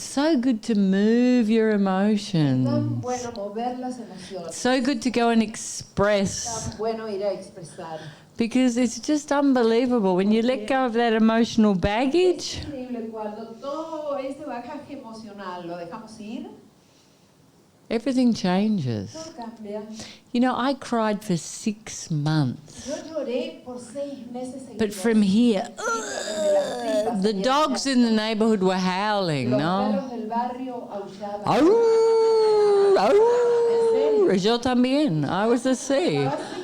so good to move your Tan emotions. bueno mover las emociones. So good to go and express. Tan bueno ir a expresar. Because it's just unbelievable when you let go of that emotional Es baggage. increíble cuando todo este bagaje emocional lo dejamos ir, Everything changes. todo cambia. You know, I cried for 6 months. Yo lloré por 6 meses seguidos. But from here, Desde las tripas the salían dogs in the neighborhood were howling, los no? perros del barrio aullaban. Arr, serio? arr. Yo también. I was the sea. Estaba así.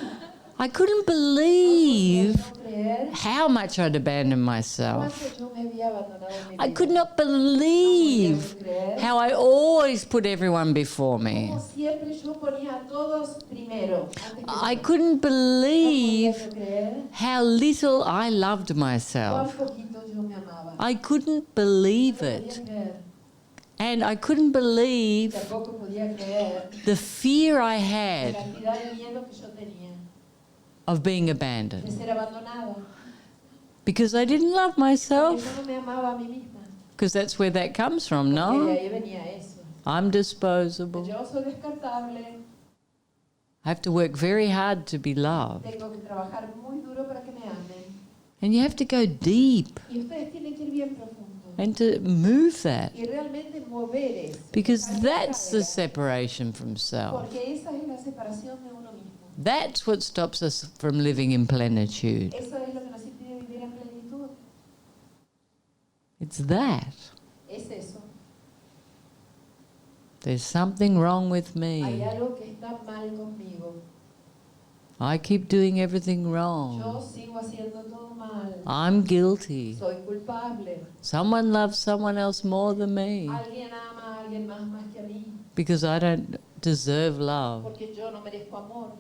I couldn't believe No creer how much I'd abandoned myself. cuánto yo me había abandonado en mi I vida. could not believe how I always put everyone before me. Como siempre yo ponía a todos primero. Antes que I yo. couldn't No believe podía yo creer how little I loved cuán myself. poquito yo me amaba. I couldn't believe No it. podía creer. And I couldn't believe Tampoco podía creer the fear I la had cantidad de miedo que yo tenía of being de abandoned. ser abandonada. Because I didn't love Porque myself. yo no me amaba a mí misma. Because that's where that comes from, Porque de no? ahí venía eso. I'm disposable. Yo soy descartable. I have to work very hard to be loved. Tengo que trabajar muy duro para que me amen. And you have to go deep Y ustedes tienen que ir bien profundo. and to move that. Y realmente mover eso. Because Dejar que that's the caiga. separation from self. Porque esa es la separación de uno mismo. That's what stops us from living in plenitude. Eso es lo que nos impide vivir en plenitud. It's that. Es eso. There's something wrong with Hay me. algo que está mal conmigo. I keep doing everything Yo wrong. sigo haciendo todo mal. I'm guilty. Soy culpable. Someone loves someone else more than me Alguien ama a alguien más que a mí. because I don't deserve love. Porque yo no merezco amor.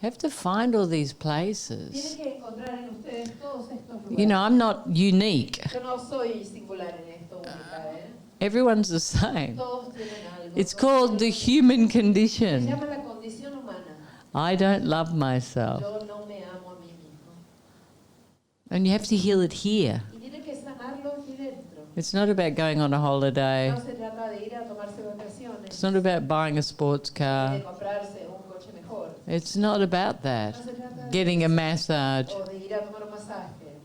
Have to find all these Tienen places. que encontrar en ustedes todos estos lugares. You know, I'm not unique. Yo no soy singular en esto, única, ¿eh? Everyone's the same. Todos tienen algo. It's todos called the tienen human algo. Se condition. llama la condición humana. I don't love myself. Yo no me amo a mí mismo. And you have to heal it here. Y tiene que sanarlo aquí dentro. It's not about going on a holiday. No se trata de ir a tomarse vacaciones. It's not about buying a sports De car. comprarse un coche mejor. It's not about that. No se trata de Getting a massage, o de ir a tomar un masaje.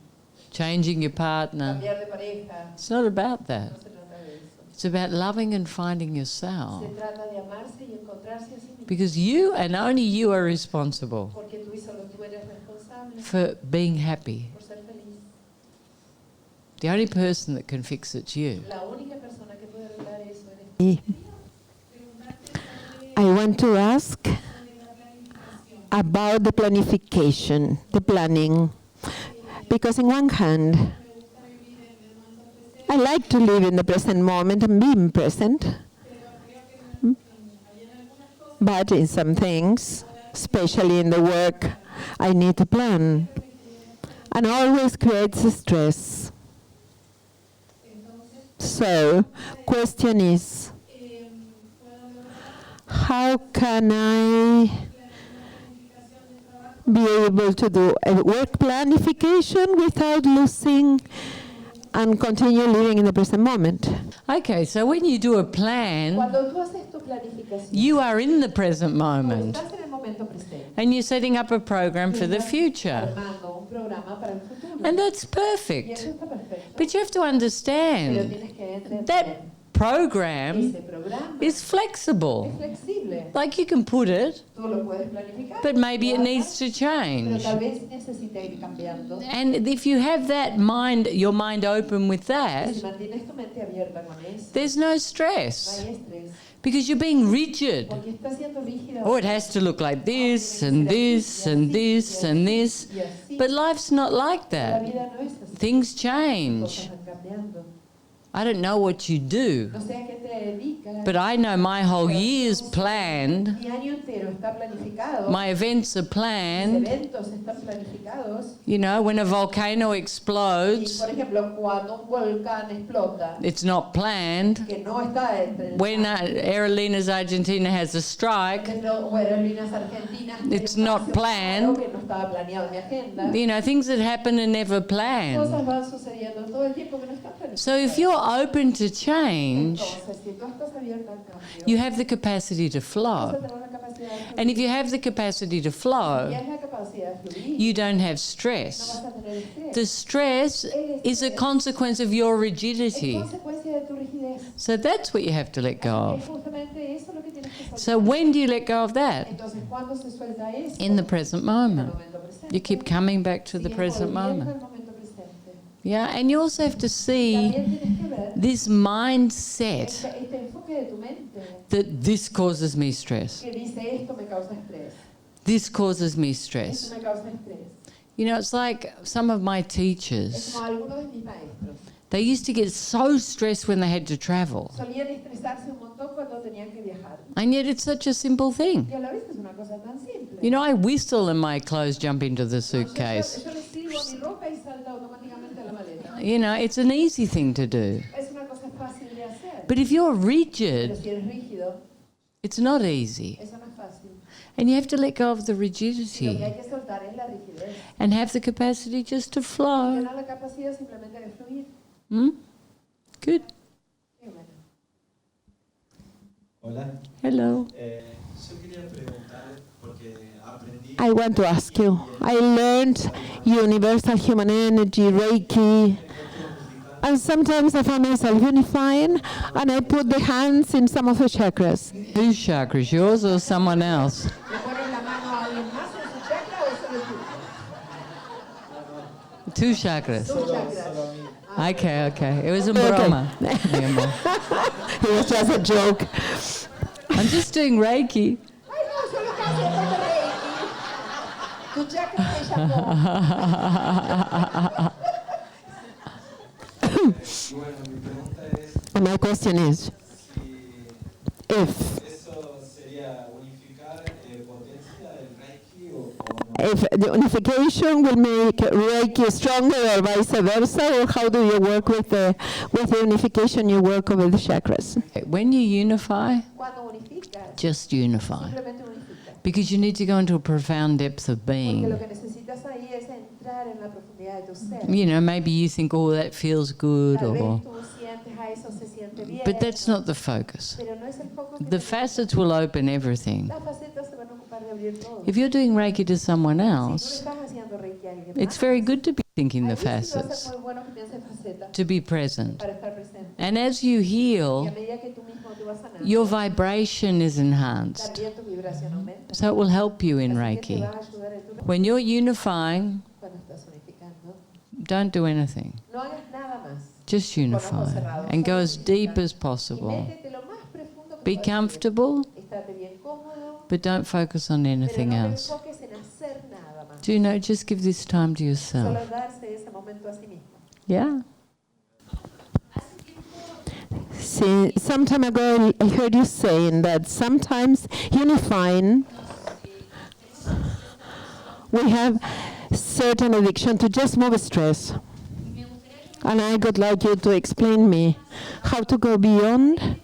changing your partner. Cambiar de pareja. It's not about that. No se trata de eso. It's about loving and finding yourself. Se trata de amarse y encontrarse a sí mismo. Because you and only you are responsible Porque tú y solo tú eres responsable for being happy. por ser feliz. The only person that can fix it's you. La única persona que puede arreglar eso eres tú. I want to ask about the planification, the planning. Because on one hand, I like to live in the present moment and being present. But in some things, especially in the work, I need to plan. And always creates stress. So, question is, how can I be able to do a work planification without losing and continue living in the present moment? Okay, so when you do a plan, Cuando tú haces tu planificación, you are in the present tú moment. estás en el momento presente. And you're setting up a program for the future. Armando un programa para el futuro. And that's Y perfect. eso está perfecto. But you have to Pero understand tienes que entender that program ese programa is es flexible. flexible. Like you can put it, Tú lo puedes planificar. but maybe it lo needs to haces, change. Pero tal vez necesita ir cambiando. And if you have that mind, your mind open with Si that, mantienes tu mente abierta con eso, there's no no stress hay estrés. because you're being rigid. Porque estás siendo rígida. Oh, it has to look like this and this and this and this. Y así. But life's not like La that. vida no es así. Things Cosas change. van cambiando. I don't know what you do, No sé a qué te dedicas. but I know my whole year's planned. Mi año entero está planificado. My events are Mis planned. eventos están planificados. You know, when a volcano Y, explodes, por ejemplo, cuando un volcán explota, it's not planned. que no está entre el When Aerolíneas Argentina has a strike, o aerolíneas argentinas, It's not planned. que no estaba planeado en mi agenda. you know, things that happen are never planned. Cosas van sucediendo todo el tiempo que no están planificadas. So if you're open to change, Entonces, si tú estás abierta al cambio, you have the capacity to vas a flow. tener la capacidad de fluir. And if you have the capacity to Y flow, es la capacidad de fluir, you don't have no stress. vas a tener estrés. The stress is a consequence of your Es rigidity. consecuencia de tu rigidez. So that's what you have to let go Es of. justamente eso lo que tienes que soltar. So when do you let go of that? Entonces, ¿cuándo se suelta eso? In the present En el moment. momento presente. You keep coming back to the Sigues present volviendo moment. al momento presente. Yeah, and you also have to see También tienes que ver this mindset este enfoque de tu mente that this causes me stress. que dice esto me causa estrés, This causes me esto stress. me causa estrés. You know, it's like some of my Es teachers, como algunos de mis maestros they used to get so stressed when they had to travel. solían estresarse un montón cuando tenían que viajar. And yet it's such a simple thing. Y a la vez es una cosa tan simple. You know, I whistle and my clothes jump into the Yo suitcase. le escribo a mi ropa y salta automáticamente a la maleta. You know, it's an easy thing to do. Es una cosa fácil de hacer. But if you're Pero rigid, si eres rígido, it's not easy. eso no es fácil. And you have to let go of the Lo que rigidity hay que soltar es la rigidez. and have the capacity just to flow. Tener la capacidad simplemente de fluir. Hmm? Good. Qué bueno. Hola, Hello. yo quería preguntar porque aprendí. I want to ask you. I learned universal human energy, Reiki, and sometimes I find myself unifying, and I put the hands in some of the chakras. Whose chakras, yours or someone else? ¿Le pones la mano a alguien más en su chakra o solo tú? Two chakras. Tus chakras. Solo a mí. Okay, okay. It was a Okay. broma. Mi amor. It was just a joke. I'm just doing Reiki. Ay, no, solo está haciendo reiki. Tu chakra se llamó. Y bueno, mi pregunta es And my question is, si if eso sería unificar potencia del Reiki o no. if the unification will make Reiki stronger or vice versa, or how do you work with the unification? You work over the chakras. When you unify, Cuando unificas, just unify. simplemente unificas. Because you need to go into a profound depth of Porque being. lo que necesitas ahí es entrar en la profundidad de tu ser. You know, maybe you think, oh, that feels good, Tal vez or. tú sientes a eso se siente bien, But that's not the focus. pero no es el foco que The facets will open everything. las facetas se van a ocupar de abrir todo. If you're doing Reiki to someone Si tú le else, estás haciendo reiki a alguien it's más, very good to be thinking the ahí sí va a facets, ser muy bueno que pienses facetas to be present. para estar presente. And as you Y a heal, medida que tú mismo te vas sanando, your vibration is enhanced. también tu vibración aumenta. So it will help you in Así que te Reiki. va a ayudar en tu When you're unifying, cuando estás unificando. don't do anything. No hagas nada más. Just unify and go as deep as Y possible. métete lo más profundo que Be puedas. comfortable, Estate bien cómodo, but don't focus on pero anything no te else. enfoques en hacer nada más. Do you know, just give this time to yourself. Solo darse ese momento a sí mismo. Yeah? See, some time ago, I heard you saying that sometimes unifying, we have certain addiction to just move stress. And I would like you to explain me how to go beyond,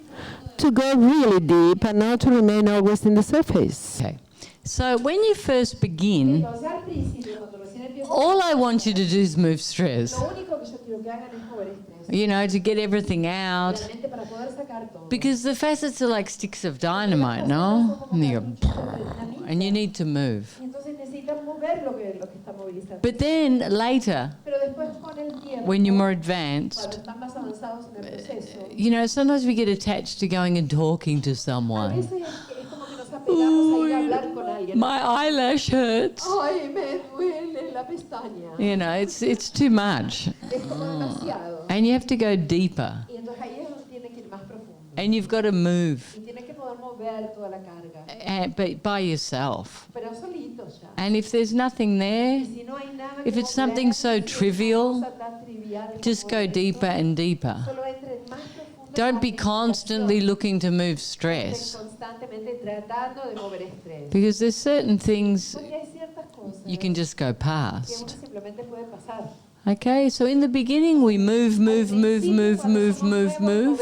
to go really deep, and not to remain always in the surface. Okay. So when you first begin, Entonces, al principio, cuando recién empiezas, all I want you to do is move stress. lo único que yo quiero que hagan es mover estrés. You know, to get everything out. Realmente para poder sacar todo. Because the facets are like sticks of dynamite, no? And you go, and you need to move. Y entonces necesitan mover lo que está movilizando. But then later, Pero después con el tiempo, when you're more cuando advanced, están más avanzados en el proceso, you know, sometimes we get attached to going and talking to a someone. veces es como que nos apegamos a ir a hablar con alguien. My eyelash hurts. Ay, me duele la pestaña. You know, it's too much. Es como demasiado. And you have to go deeper. Y entonces ahí es donde tiene que ir más profundo. And you've got to move, Y tiene que poder mover toda la carga. but by yourself. Pero solitos ya. And if there's nothing there, Y si no hay nada que if it's mover, something so si es una trivial, cosa tan trivial como just go esto, deeper and deeper. solo entre más profundo Don't en be la constantly meditación. looking to move Estén stress. constantemente tratando de mover estrés. Because there's certain things Porque hay ciertas cosas you can just go que uno past. simplemente puede pasar. Okay, so in the beginning we move, move, move, move, move, move, move,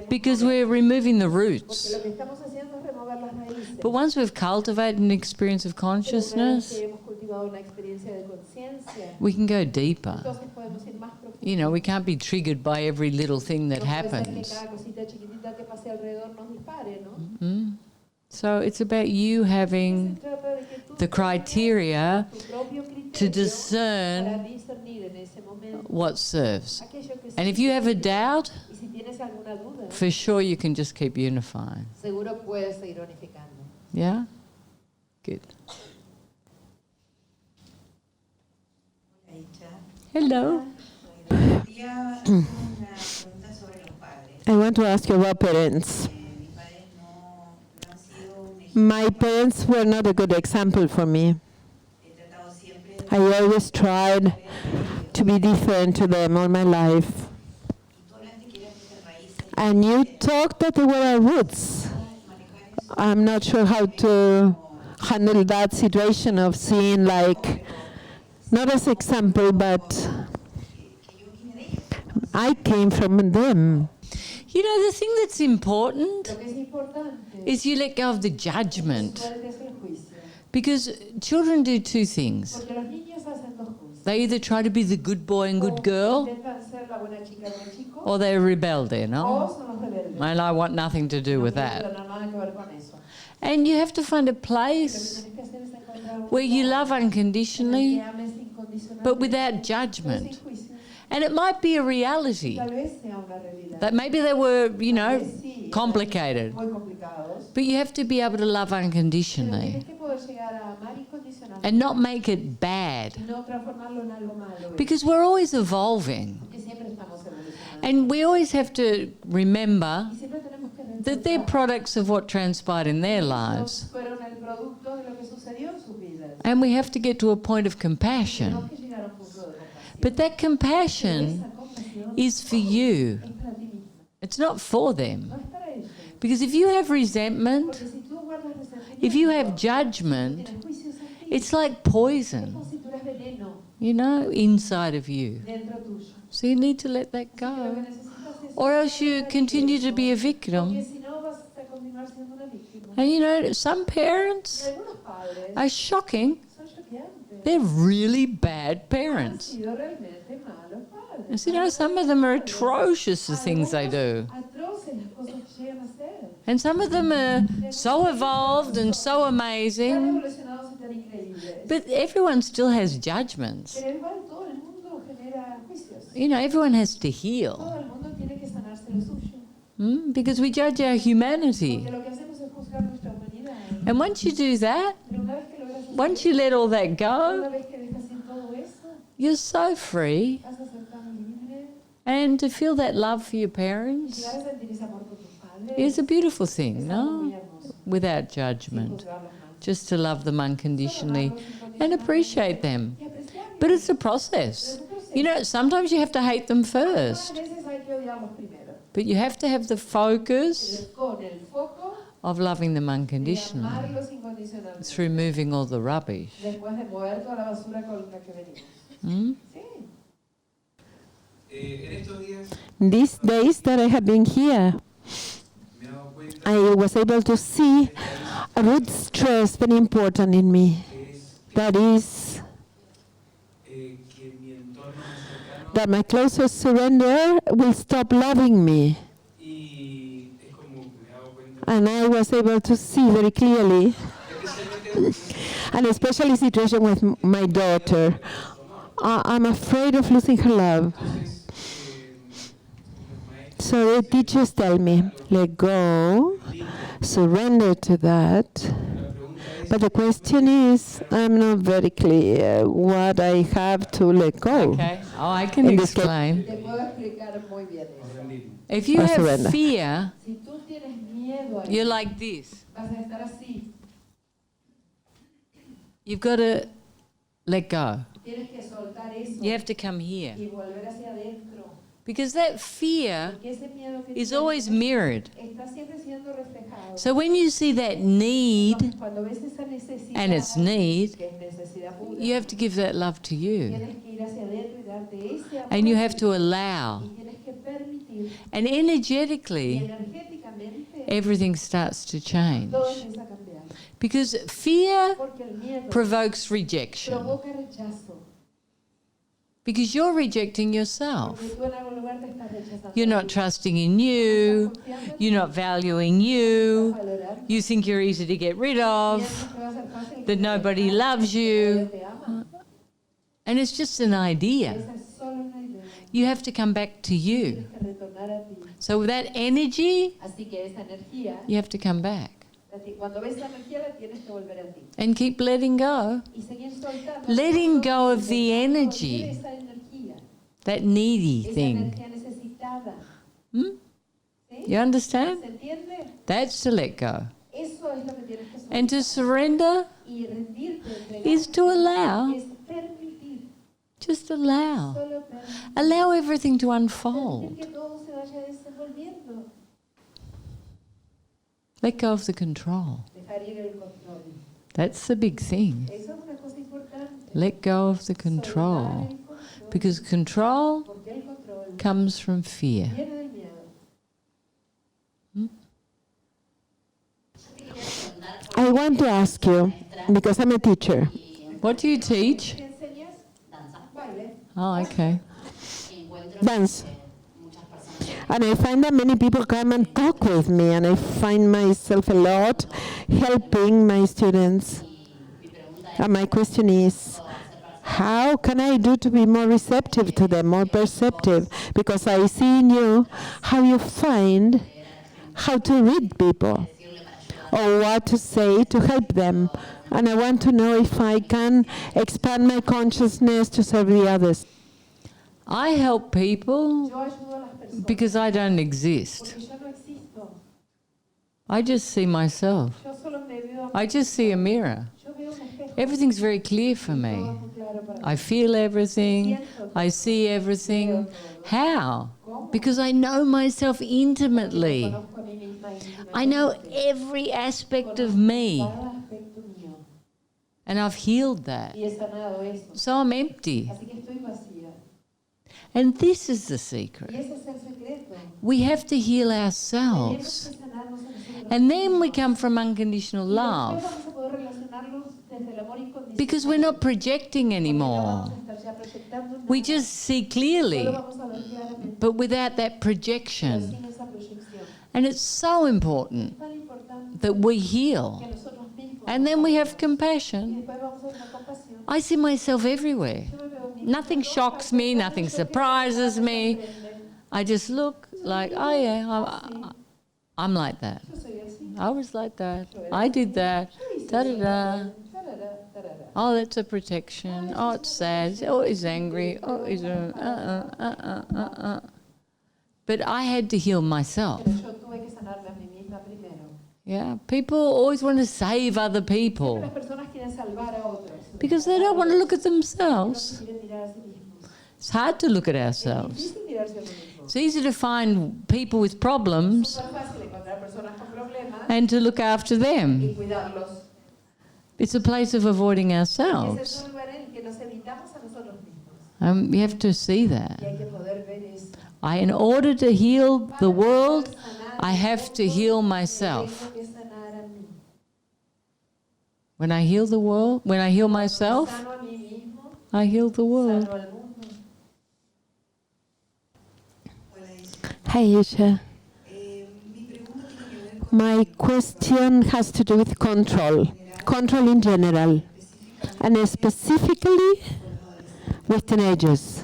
because we're removing the Porque roots. lo que estamos haciendo es remover las raíces. But once we've cultivated an experience of Pero una vez consciousness, que hemos cultivado una experiencia de conciencia, we can go deeper. entonces podemos ir más profundo. you know, we can't be triggered by every little thing that No puede ser que happens. cada cosita chiquitita que pase alrededor nos dispare, ¿no? So it's about you having Se trata de que tú the criteria tu propio to criterio para discern discernir en ese momento what serves. aquello que And sí if you have a sirve. doubt, Y si tienes alguna duda, for sure you can just keep unifying. seguro puedes seguir unificando. Yeah? Good. Hello. Quería hacer una pregunta sobre los padres. I want to ask you about parents. Mis padres no han sido un ejemplo. My parents were not a good example for me. He tratado siempre de I always tried to be different to them all my life. y tú hablaste que eran estas raíces. And you talked that there were roots. Manejar eso. I'm not sure how to handle that situation of seeing, like, not as example, but Que yo vine de ellos. I came from them. You know, the thing that's important Lo que es importante is you let go of the judgment. sueltes el juicio, Because children do two things. porque los niños hacen dos cosas. They either try to be the good boy and good girl, Intentan ser la buena chica, buen chico, or they rebel there, o no? son los rebeldes. And I want nothing to do No with quiero that. tener nada que ver con eso. And you have to find a Lo que place tienes que hacer es encontrar un where you lugar love en el unconditionally, que ames incondicionalmente, but without pero judgment. sin juicio. And it might be a reality Tal vez sea una realidad. that maybe they were, you Tal know, vez sí, complicated. muy complicados. But you have to be able to love Pero unconditionally tienes que poder llegar a amar incondicionalmente and not make it bad. y no transformarlo en algo malo. Because we're always evolving. Porque siempre estamos evolucionando. And we always have to remember Y siempre tenemos que that they're recordar products of what transpired in their que lives. ellos fueron el producto de lo que sucedió en sus vidas. And we have to get to a point of Tenemos compassion. que llegar a un punto de compasión. But that Pero compassion esa compasión is for you. es para ti mismo, It's not for them. no es para ellos. Because if you have resentment, Porque si tú guardas resentimiento, if you have judgment, tienes juicios en ti, it's like es poison, como si tuvieras veneno you know, inside of you. dentro tuyo. So you need to let that Así que lo que go. necesitas es Or else you soltar continue to eso, be a porque victim. si no vas a continuar siendo una víctima. And you know, some Y parents algunos padres are shocking. son choqueantes. They're really bad Han parents. sido realmente malos padres. And so, you know, some of them are atrocious, the things they do. Atroces las cosas que llegan a hacer. And some of them are so evolved and so Tan amazing. evolucionados y tan increíbles. But everyone still has judgments. Pero igual todo el mundo genera juicios. You know, everyone has to Todo heal. el mundo tiene que sanarse lo suyo. Because we judge our humanity. Porque lo que hacemos es juzgar nuestra humanidad. And once you do that, Pero una vez que logras hacer once you let all that una go, vez que dejas ir todo eso, you're so free. vas a ser tan libre. And to feel that love for your Y parents llegar a sentir ese amor por tus padres is a beautiful es thing, algo no? muy hermoso. Without Sin judgment. juzgarlos más. Just to love them unconditionally Solo amarlos and appreciate them. y apreciarlos. But it's a process. You know, sometimes you have to hate them first. A veces hay que odiarlos primero. But you have to have the focus Pero con el foco of loving them de unconditionally amarlos incondicionalmente. through moving all the rubbish. Después de mover toda la basura con la que venimos. Mm? Sí. En estos días These days that I have been here, me he dado cuenta I was able to see a root stress very important in me. que es That is que mi entorno más cercano that my closest surrender will stop loving me. y es como que me he dado cuenta, And I was able to see very clearly, especialmente and especially situation with my daughter. I'm afraid of losing her love. entonces los maestros So the teachers tell me, let go, surrender to that. la pregunta es But the question is, I'm not very clear what I have to let go. Okay. Oh, I can In this case- explain. Te puedo explicar muy bien por eso. rendirme. If you I have surrender. fear, Si tú tienes miedo a you're eso, like this. vas a estar así. You've got to let go. Tienes que soltar eso You have to come here. y volver hacia adentro. Because that fear Porque ese miedo que is tienes always mirrored. está siempre siendo reflejado. So when you see that need, Cuando ves esa necesidad, and it's need, que es necesidad pura, you have to give that love to you. tienes que ir hacia adentro y darte ese amor. And you have to allow. Y tienes que permitir. And Y energetically, energéticamente, everything starts to change. todo empieza a cambiar. Because fear Porque el miedo provokes rejection. provoca rechazo. Because you're rejecting yourself. Porque tú en algún lugar te estás rechazando. You're not trusting in you. You're not valuing you. You think you're easy to get rid of. Piensas que va a ser fácil That que nobody loves nadie you. te ama. And it's just an idea. Esa es solo una idea. You have to come back to you. Tienes que retornar a ti. So with that energy, Así que esa energía, you have to come back. cuando ves la energía la tienes que volver a ti. And keep letting go. Y seguir soltando. Letting go of the Soltar energy. esa energía, That needy esa thing. energía necesitada. Hmm? ¿Sí? You understand? ¿Se entiende? That's to let go. Eso es lo que tienes que soltar. And to surrender Y rendirte, entregarte, is to allow. es permitir, Just allow. solo permitir. Allow everything to Permitir unfold. que todo se vaya desenvolviendo. Let go of the control. Dejar ir el control. That's the big thing. Eso es una cosa importante. Let go of the Soltar control. el control. Because control Porque el control comes from fear. viene del miedo. I want to ask you, because I'm a teacher, What do you teach? ¿Qué enseñas? Baile. Oh, okay. dance. And I find that many people come and talk with me, and I find myself a lot helping my students. And my question is, how can I do to be more receptive to them, more perceptive? Because I see in you how you find how to read people or what to say to help them. And I want to know if I can expand my consciousness to serve the others. I help people Yo ayudo a las personas because I don't exist. porque yo no existo. I just see myself. Yo solo me veo, I just see a mirror. yo veo un espejo. Everything's very clear for Todo me. es muy claro para mí. I feel everything. I see everything. How? Because I know myself intimately. Conozco a mí misma íntimamente. I know every aspect of me. Cada aspecto mío. And I've healed that. Y he sanado eso. So I'm empty. Así que estoy vacía. And this is the Y secret. ese es el secreto. We have to heal Tenemos ourselves. que sanarnos a nosotros And then we mismos. come from unconditional Y después love. vamos a poder relacionarnos desde el amor incondicional. Because we're not projecting Porque no anymore. vamos a estar ya proyectando We nada. just see Solo clearly, vamos a ver claramente, but without that pero projection. sin esa proyección. And it's so important Es tan importante that we que heal. nosotros mismos. And then we have Y compassion. después vamos a ver la compasión. I see myself everywhere. Yo me veo mismo. Nothing shocks me, nothing surprises me. I just look like, oh yeah, I'm like that. Yo soy así. I was like that. I did that. Da da da. Tarara, tarara. Oh, that's a protection. Oh, it's sad. Oh, he's angry. Oh, he's But I had to heal myself. Pero yo tuve que sanarme a mí misma primero. Yeah, people always want to save other Siempre people las personas quieren salvar a otros. because they don't want to look at No themselves. se quieren mirar a sí mismos. It's hard to look at Es ourselves. difícil mirarse a uno mismo. It's easy to find people with problems Es súper fácil encontrar personas con problemas and to look after y them. cuidarlos. It's a place of avoiding Ese es ourselves. un lugar en el que nos evitamos a nosotros mismos. You have to see Y that. hay que poder ver eso. In order to heal the Para world, poder sanar I el have to mundo, heal me myself. tengo que sanar a mí. When I heal the world, when I heal myself, Sano a mí mismo, I heal the world. sano al mundo. Hola, Isha. Hi, Isha. Mi pregunta tiene que ver My question has to do with control in general, and specifically with teenagers.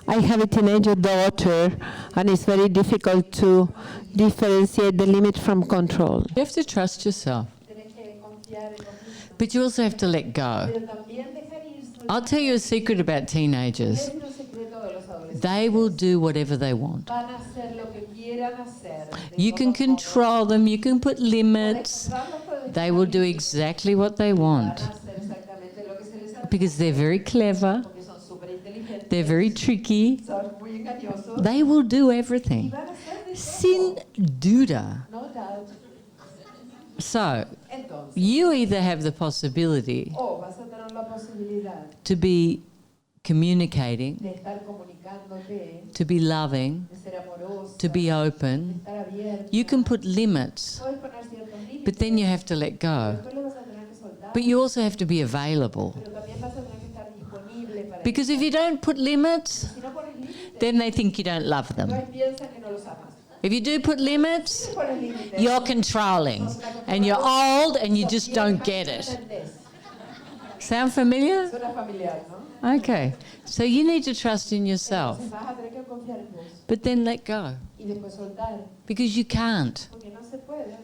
I have a teenager daughter, and it's very difficult to differentiate the limit from control. You have to trust yourself, Tienes que confiar en vos mismo. but you also have to let go. Pero también dejar ir. I'll tell you a secret about teenagers. Es un secreto de los adolescentes. They will do whatever they want. Van a hacer lo que quieran hacer. de You can todos modos. control them, you can put limits. Controlarlos, puedes They will do exactly what they Van want a hacer exactamente lo que se les antoja, because they're very clever, porque son súper inteligentes, they're very tricky. son muy engañosos. They will do Y everything. van a hacer de todo. Sin duda. No doubt. So, Entonces, you either have the possibility o vas a tener la posibilidad to be communicating, de estar comunicándote, to be loving, de ser amorosa, to be de open. estar abierta. You can put limits, Puedes poner ciertos límites, but then you have to let go. después lo vas a tener que soltar, But you also have to be available. pero también vas a tener que estar disponible para Because if you don't put limits, Si no pones límites, then they think you don't love them. entonces piensan que no los amas. If you do put limits, Si pones límites, you're controlling and you're old and you just don't get it. entendés. Sound familiar? Suena familiar, ¿no? Okay. So you need to trust in yourself, Entonces vas a tener que confiar en vos but then let go y después soltar, because you can't. porque no se puede.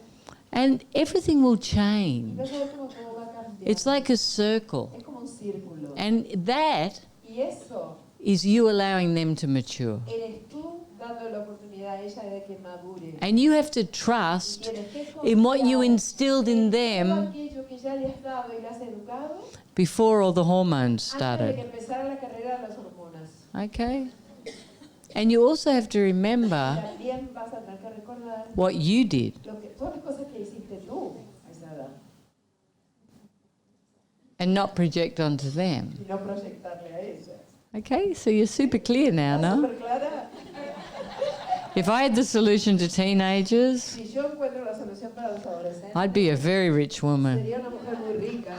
And everything will change. Entonces como todo va a cambiar. It's like a circle. Es como un círculo. And that Y eso is you allowing them to mature. eres tú dando la oportunidad a ella de que madure. And you have to trust Tienes que in what you confiar instilled in todo them aquello que ya le has dado y le has educado before all the hormones antes de que started. empezara la carrera de las hormonas. Okay? And you also have to remember También vas a tener que recordar what you did. todas las cosas que hiciste tú a esa edad And not project onto them. y no proyectarle a ella. Okay, so you're super clear now, ¿Estás no? súper clara? If I had the solution to teenagers, Si yo encuentro la solución para los adolescentes, I'd be a very rich woman. sería una mujer muy rica.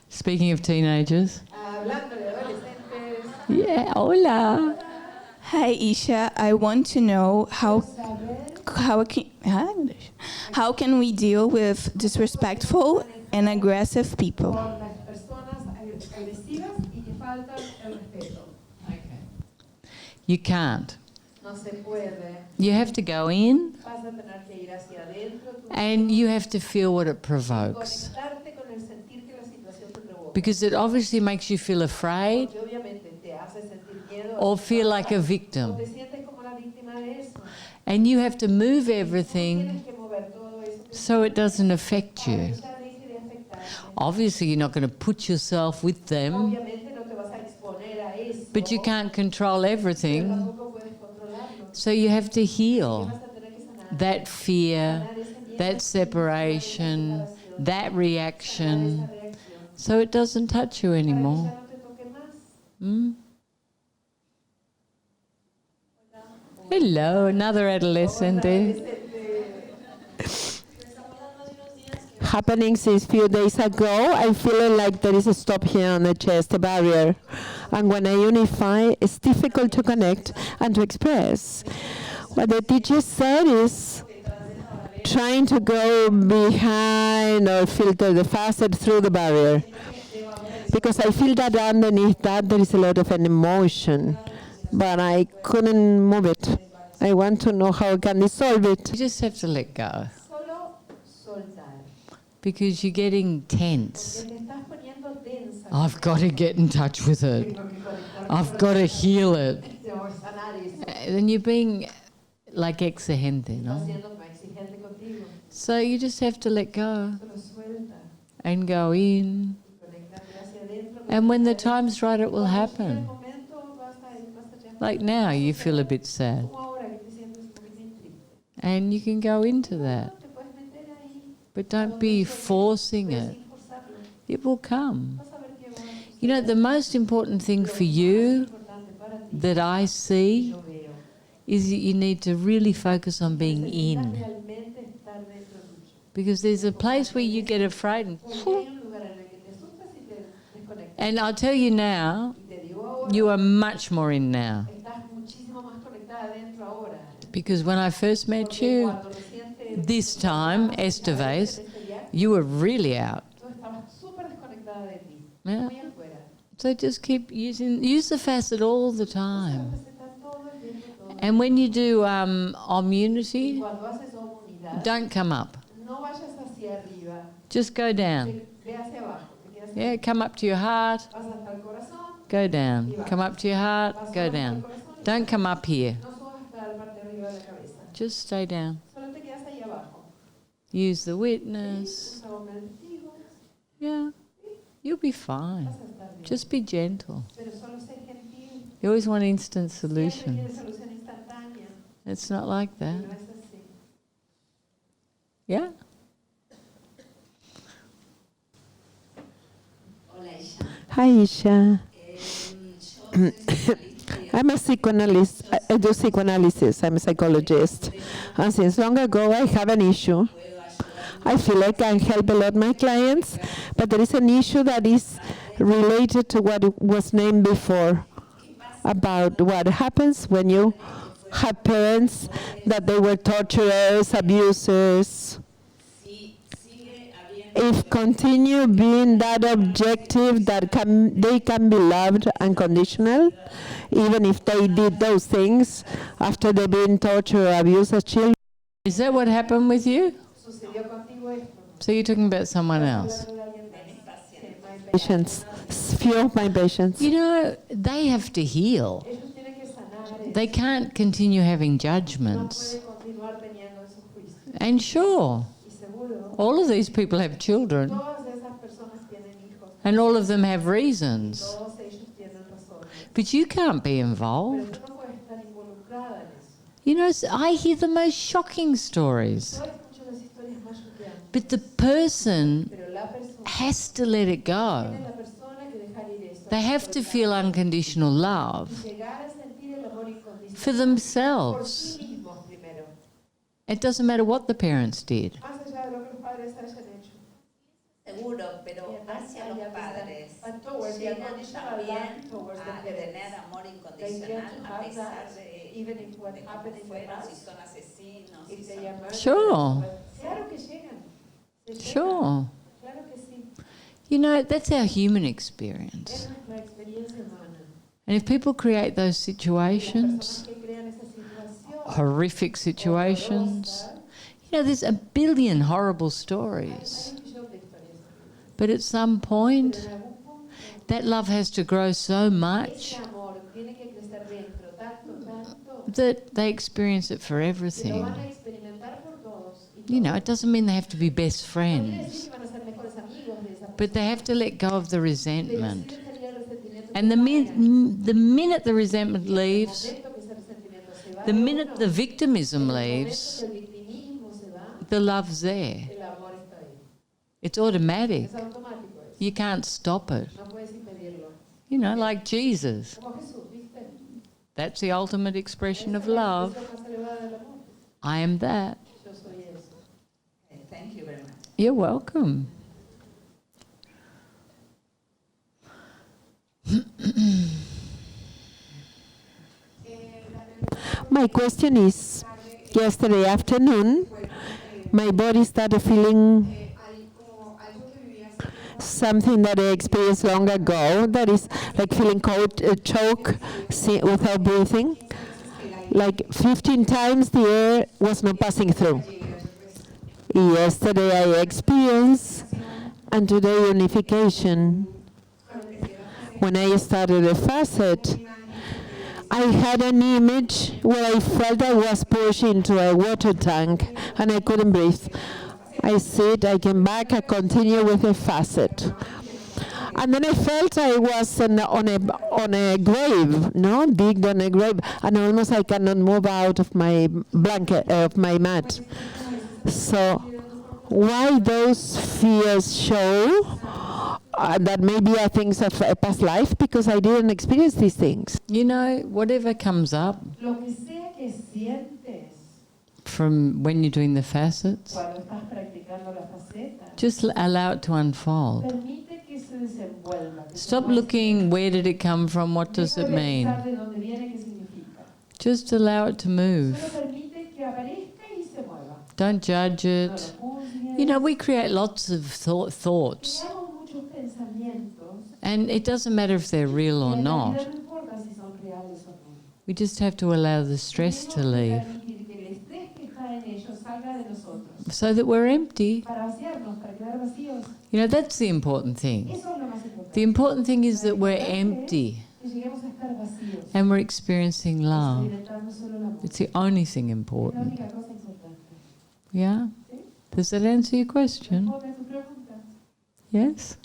Speaking of teenagers, Hablando de adolescentes, yeah, hola. Hi, Isha. I want to know how can we deal with disrespectful and aggressive people? con las personas agresivas y que faltan el respeto. You can't. No se puede. You have to go in Vas a tener que ir hacia adentro tú and you have to feel what it provokes. conectarte con el sentir que la situación te provoca. Because it obviously makes you feel afraid Porque obviamente te hace sentir miedo or feel like a o victim. te sientes como la víctima de eso. And you have to move Tienes everything que mover todo eso que so it doesn't affect you. ya deje de afectarte. Obviously, you're not going to put yourself with them, Obviamente no te vas a exponer a eso. but you can't control pero everything. tampoco puedes controlarlo. So you have to heal Vas a tener que sanar. that fear, Sanar ese miedo, that separation, that reaction, esa reacción. so it doesn't touch you Para que anymore. ya no te toque más. Mm? Hello, another adolescent there. Happening since few days ago, I feel like there is a stop here on the chest, a barrier. And when I unify, it's difficult to connect and to express. What the teacher said is trying to go behind or filter the facet through the barrier. Because I feel that underneath that there is a lot of an emotion, but I couldn't move it. I want to know how I can dissolve it. You just have to let go Solo soltar. because you're getting tense. Te estás poniendo tensa. I've got to get in touch with it. I've got to heal it. Tengo que sanar eso. Then you're being like exigente, Estás no? siendo más exigente contigo. So you just have to let go Solo suelta and go in. y conéctate hacia adentro. And when the time's right, it will Cuando llegue el happen. momento, vas a ir más allá. Like now, you feel a bit sad. Como ahora que te sientes un poquitín triste. And you can go into that. Te puedes meter ahí. But don't be forcing Pero it. sin forzarlo. It will come. Vas a ver que va a suceder. You know, the most important thing for you Importante para ti, that I see yo veo. is that you need to really focus on being Necesitas in. realmente estar dentro tuyo. Because there's a place where you get afraid. Porque hay un lugar en el que te asustas y te desconectas. And I'll tell you now, Y te digo ahora, you are much more in now. estás muchísimo más conectada adentro ahora. Because when I first met Porque you, cuando recién te this time, esta vez, you were really out. tú estabas súper desconectada de ti, Yeah. muy afuera. So just keep use the facet all the time. Entonces estás todo el tiempo, todo. And when you do Y immunity, cuando haces comunidad, don't come up. no vayas hacia arriba, Just go down. ve hacia abajo. Te quedas Yeah, come up to your heart, vas hasta el corazón, go down. Come up to your heart, go down. Don't come up here. no subas hasta la parte de arriba de la cabeza. Just stay down. Solo te quedas ahí abajo. Use the witness. Usa un testigo, Yeah, you'll be fine. vas a estar bien. Just be gentle. Pero solo sé gentil. You always want instant Siempre quieres solutions. solución instantánea. It's not like Y that. no es así. Yeah? Hola Isha. Hi, Isha. Yo soy I'm a psychoanalyst. I do psychoanalysis. I'm a psychologist. And since long ago, I have an issue. I feel like I can help a lot my clients, but there is an issue that is related to what was named before about what happens when you have parents that they were torturers, abusers. If continue being that objective that they can be loved unconditional, even if they did those things after they've been tortured or abused as children. Is that what happened with you? ¿Sucedió contigo esto? So you're talking about someone else. Patience, few of my patients. You know, they have to heal. Ellos tienen que sanar They can't continue having judgments. pueden continuar teniendo esos juicios. And sure, Y seguro, all of these people have children, todas esas personas tienen hijos, and all of them have reasons. todos ellos tienen razones. But you can't be Pero involved. tú no puedes estar involucrada en eso. You know, I hear the most shocking stories. Yo escucho las historias más choqueantes, But the person pero la persona has to let it go. tiene la persona que dejar ir eso. They have to feel unconditional love Llegar a sentir el amor incondicional for por themselves. sí mismos primero, It doesn't matter what the parents did. más allá de lo que los padres hayan hecho. Seguro, pero hacia los padres llegan también a tener amor incondicional a pesar de cómo fueron, si son asesinos, si son... Sure, Claro que llegan. Se llegan. sure. Claro que sí. You know, that's our human experience. Es nuestra experiencia humana. And if people create those Las situations, personas que crean esas situaciones horrific situations, horrorosas, you know, there's a billion horrible hay stories. un millón de historias. But at some point, Pero en algún punto, that love has to grow so much ese amor tiene que crecer dentro, tanto, that they experience it for que lo everything. van a experimentar por todos. Y You know, todos. it doesn't mean they have to be best No quiere decir friends, que van a ser mejores amigos de esa but they have to let go of the pero sí resentment. debe salir el resentimiento And que vaya. the minute the resentment El leaves, momento que ese resentimiento se va the de minute uno, the victimism el momento leaves, que el victimismo se va, the love's there. el amor está ahí. It's automatic. Es automático eso. You can't stop it. No puedes impedirlo. You know, like Jesus. Como Jesús, ¿viste? That's the ultimate expression of Esa es la love. expresión más elevada del amor. I am that. Yo soy eso. Okay, thank you very much. You're welcome. My question is, yesterday afternoon, my body started feeling something that I experienced long ago, that is like feeling cold, choke without breathing. Like 15 times the air was not passing through. Yesterday I experienced, and today unification. When I started the facet, I had an image where I felt I was pushed into a water tank and I couldn't breathe. I sit, I came back, I continue with the facet. And then I felt I was on a grave, no, digged on a grave, and almost I cannot move out of my blanket, of my mat. So why those fears show that maybe are things of a past life, because I didn't experience these things. You know, whatever comes up Lo que sea que sientes from when you're doing the facets, cuando estás practicando la faceta, just allow it to unfold. permite que se desenvuelva. Que se Stop muestre. looking, where did it come from, what does Deja it de mean? pensar de dónde viene, qué significa. Just allow it to move. Solo permite que aparezca y se mueva. Don't judge No it. lo juzgues. You know, we create lots of thoughts, Creamos muchos pensamientos. and it doesn't matter if they're real Y or en not. realidad no importa si son reales o no. We just have to allow the stress Tenemos to que leave permitir que el estrés que está en ellos salga de nosotros. so that we're empty. Para vaciarnos, para quedar vacíos. You know, that's the important thing. Eso es lo más importante. The important thing is that we're empty Que lleguemos a estar vacíos. and we're experiencing love. Experimentando solo el amor. It's the only thing Es la important. única cosa importante. Yeah? ¿Sí? Does that answer your question? Responde a tu pregunta. Yes?